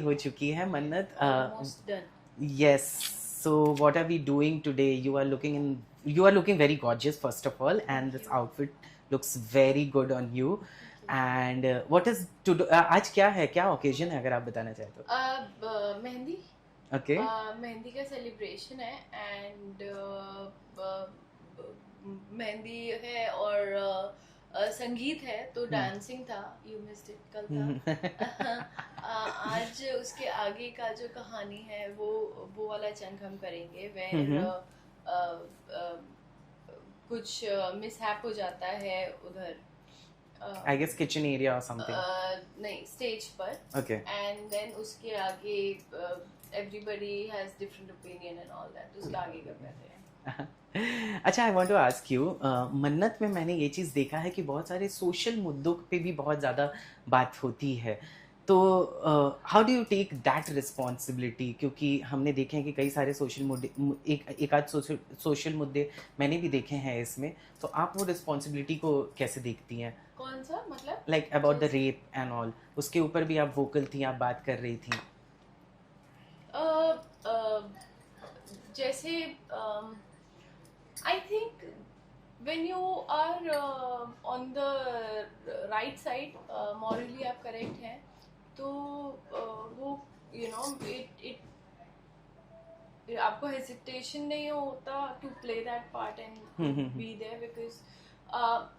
हो चुकी है मन्नत. Almost done. Yes. So what are we doing today? You are looking very gorgeous first of all, and Thank this you. outfit looks very good on you. Thank you. And what is to do, आज क्या है, क्या occasion है, अगर आप बताना चाहे तो. अब मेहंदी Okay. मेहंदी का सेलिब्रेशन है एंड मेहंदी है और संगीत है तो डांसिंग था. You missed it. कल था. आज उसके आगे का जो कहानी है वो वाला चंक हम करेंगे वेर कुछ मिसहैप हो जाता है उधर. I guess kitchen area or something. नहीं, स्टेज पर. Okay. एंड देन उसके आगे everybody has different opinion and all that. उसके आगे क्या कर रहे हैं. अच्छा, I want to ask you, Mannat में मैंने ये चीज़ देखा है कि बहुत सारे सोशल मुद्दों पे भी बहुत ज़्यादा बात होती है. तो how do you take that responsibility, क्योंकि हमने देखे हैं कि कई सारे सोशल मुद्दे, एक आध सोशल मुद्दे मैंने भी देखे हैं इसमें. तो आप वो रिस्पॉन्सिबिलिटी को कैसे देखती हैं? कौन सा मतलब? Like about the rape and all, उसके ऊपर भी आप वोकल थी, आप बात कर रही थी. जैसे I think when you are on the right side, morally आप correct हैं तो वो it आपको hesitation नहीं होता to play that part and be there because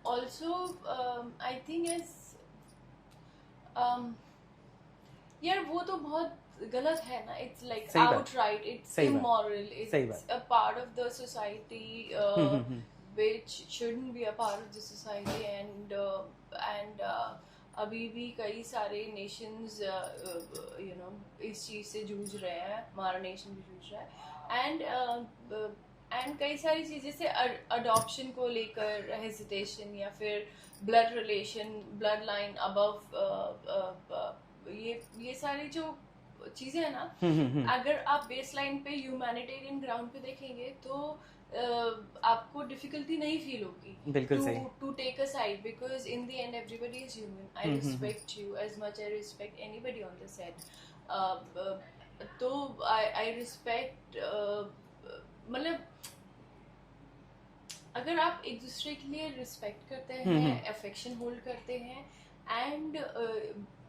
also I think is यार वो तो बहुत गलत है ना. It's like outright, it's immoral, it's a part of the society which shouldn't be a part of the society and अभी भी कई सारे nations इस चीज़ से जूझ रहे हैं. हमारा nation भी जूझ रहा है and कई सारी चीज़ें से adoption को लेकर hesitation या फिर blood relation, bloodline above ये सारी जो चीजें है ना, अगर आप बेस लाइन पे ह्यूमैनिटेरियन ग्राउंड पे देखेंगे तो आपको डिफिकल्टी नहीं फील होगी. बिल्कुल सही. To take a side because in the end everybody is human. I respect you as much I respect anybody on the set. तो आई रिस्पेक्ट मतलब अगर आप एक दूसरे के लिए रिस्पेक्ट करते हैं, अफेक्शन होल्ड करते हैं and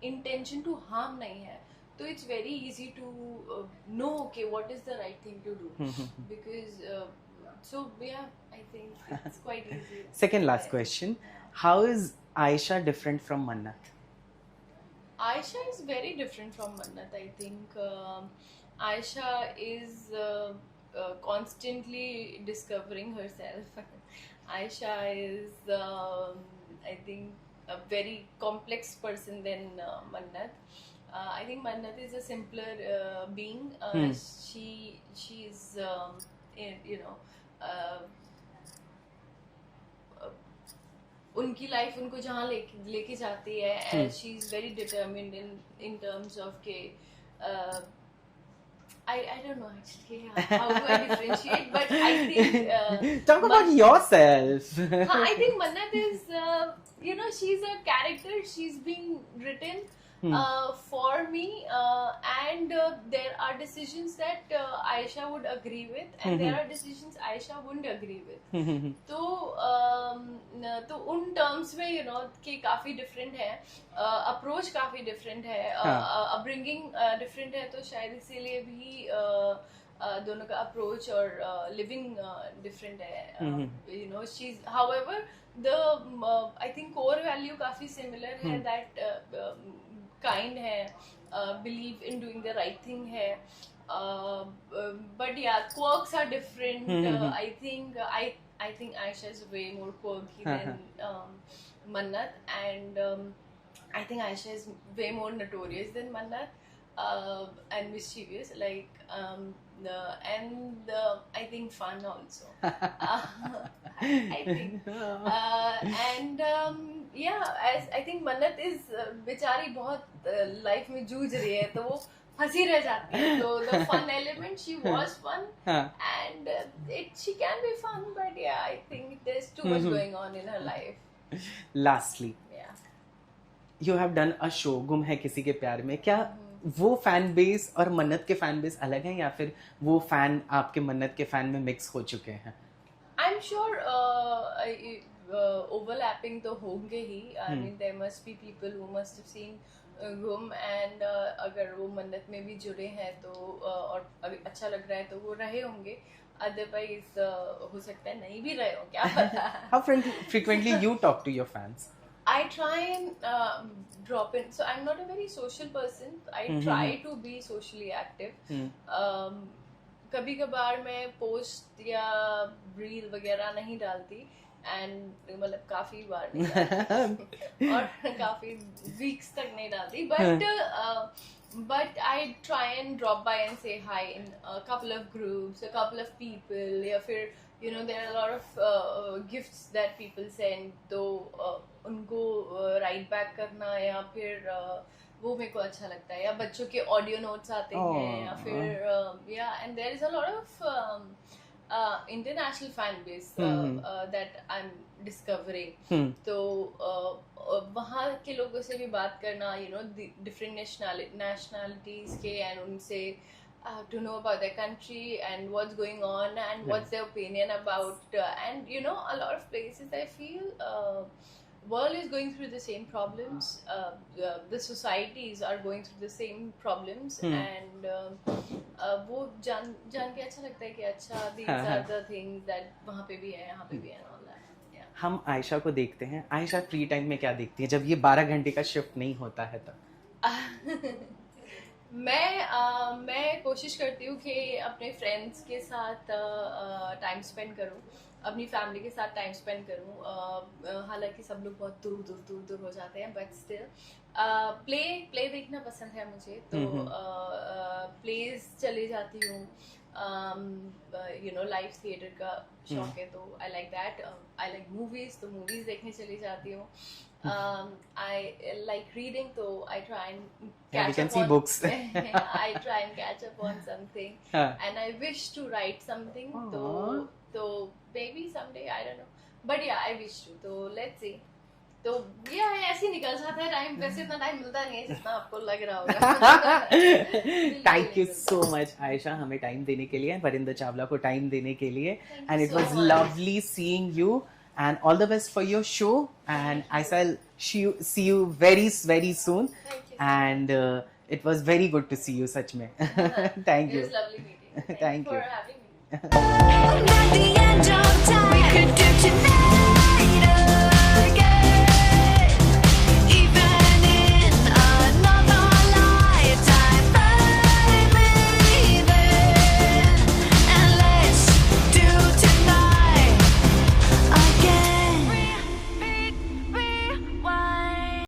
intention to harm nahi hai, so it's very easy to know okay what is the right thing to do because so yeah, I think it's quite easy. Second last question, how is Aisha different from Mannat? Aisha is very different from Mannat. I think Aisha is constantly discovering herself. Aisha is I think a very complex person than Mannat. I think Mannat is a simpler being. She's उनकी life उनको जहाँ लेके जाती है and she's very determined in terms of के I don't know actually how do I differentiate, but I think talk about yourself. I think Mannat is she's a character. She's being written for me and there are decisions that Aisha would agree with and there are decisions Aisha wouldn't agree with. तो उन terms में कि काफी different है, approach काफी different है, upbringing different है, तो शायद इसीलिए भी दोनों का अप्रोच और लिविंग डिफरेंट है. She is however the I think core value काफी similar है, that kind है, believe in doing the right thing है, but yeah, quirks are different. I think Aisha is way more quirky than Mannat and I think Aisha is way more notorious than Mannat and mischievous, like and I think fun also. I think and yeah, as I think Mannat is बेचारी बहुत life में जूझ रही है तो वो हंसी रह जाती है. So the fun element, she was fun and she can be fun, but yeah, I think there's too much going on in her life. Lastly, Yeah. you have done a show, गुम है किसी के प्यार में. क्या वो fan base और मन्नत के फैन बेस अलग हैं, या फिर वो फैन आपके मन्नत के फैन में मिक्स हो चुके हैं? आई एम श्योर ओवरलैपिंग तो होंगे ही. I mean there must be people who must have seen गुम एंड अगर वो मन्नत में भी जुड़े हैं तो और अभी अच्छा लग रहा है तो वो रहे होंगे. अदरवाइज हो सकता है नहीं भी रहे हो, क्या पता. How frequently you talk to your fans? I try and drop in. So I'm not a very social person. I try to be socially active. कभी कभार मैं पोस्ट या रील वगैरह नहीं डालती एंड मतलब काफी बार नहीं डालती और काफी वीक्स तक नहीं डालती. But I try and drop by and say hi in a couple of groups, a couple of people. या फिर you know there are a lot of gifts that people send. तो उनको write back करना या फिर वो मेरे को अच्छा लगता है. या बच्चों के ऑडियो नोट्स आते हैं या फिर या and there is a lot of international fan base that I am discovering. तो वहाँ के लोगों से भी बात करना, यू नो डिफरेंट नेशनलिटीज के, एंड उनसे to know about their country and what's going on and what's their opinion about and you know a lot of places I feel world is going through the same problems. The societies are going through the same problems and वो जान के अच्छा लगता है कि अच्छा these are the things that वहाँ पे भी है, यहाँ पे भी है and all that. Yeah. हम आयशा को देखते हैं. आयशा फ्री टाइम में क्या देखती है जब ये 12 घंटे का शिफ्ट नहीं होता है तब? मैं कोशिश करती हूँ कि अपने फ्रेंड्स के साथ टाइम स्पेंड करूँ, अपनी फैमिली के साथ टाइम स्पेंड करूँ. हालांकि सब लोग बहुत दूर हो जाते हैं, बट स्टिल प्ले देखना पसंद है मुझे. तो प्लेज चले जाती हूँ. यू नो लाइव थिएटर का शौक है तो I like that. I like movies, तो मूवीज देखने चली जाती हूँ. I like reading, so I try and catch up on books. I try and catch up on something, and I wish to write something. So maybe someday, I don't know, but yeah, I wish to. So let's see. तो yeah, ऐसे ही निकल जाता है time. वैसे इतना time मिलता नहीं है जितना आपको लग रहा होगा. Thank you so much Ayesha हमें टाइम देने के लिए, वरिंदर चावला को टाइम देने के लिए. And it was lovely seeing you. And all the best for your show, and I shall see you very soon. Thank you. And it was very good to see you, sach mein. Thank you. It was lovely meeting. Thank you for having me. At the end of time, we could do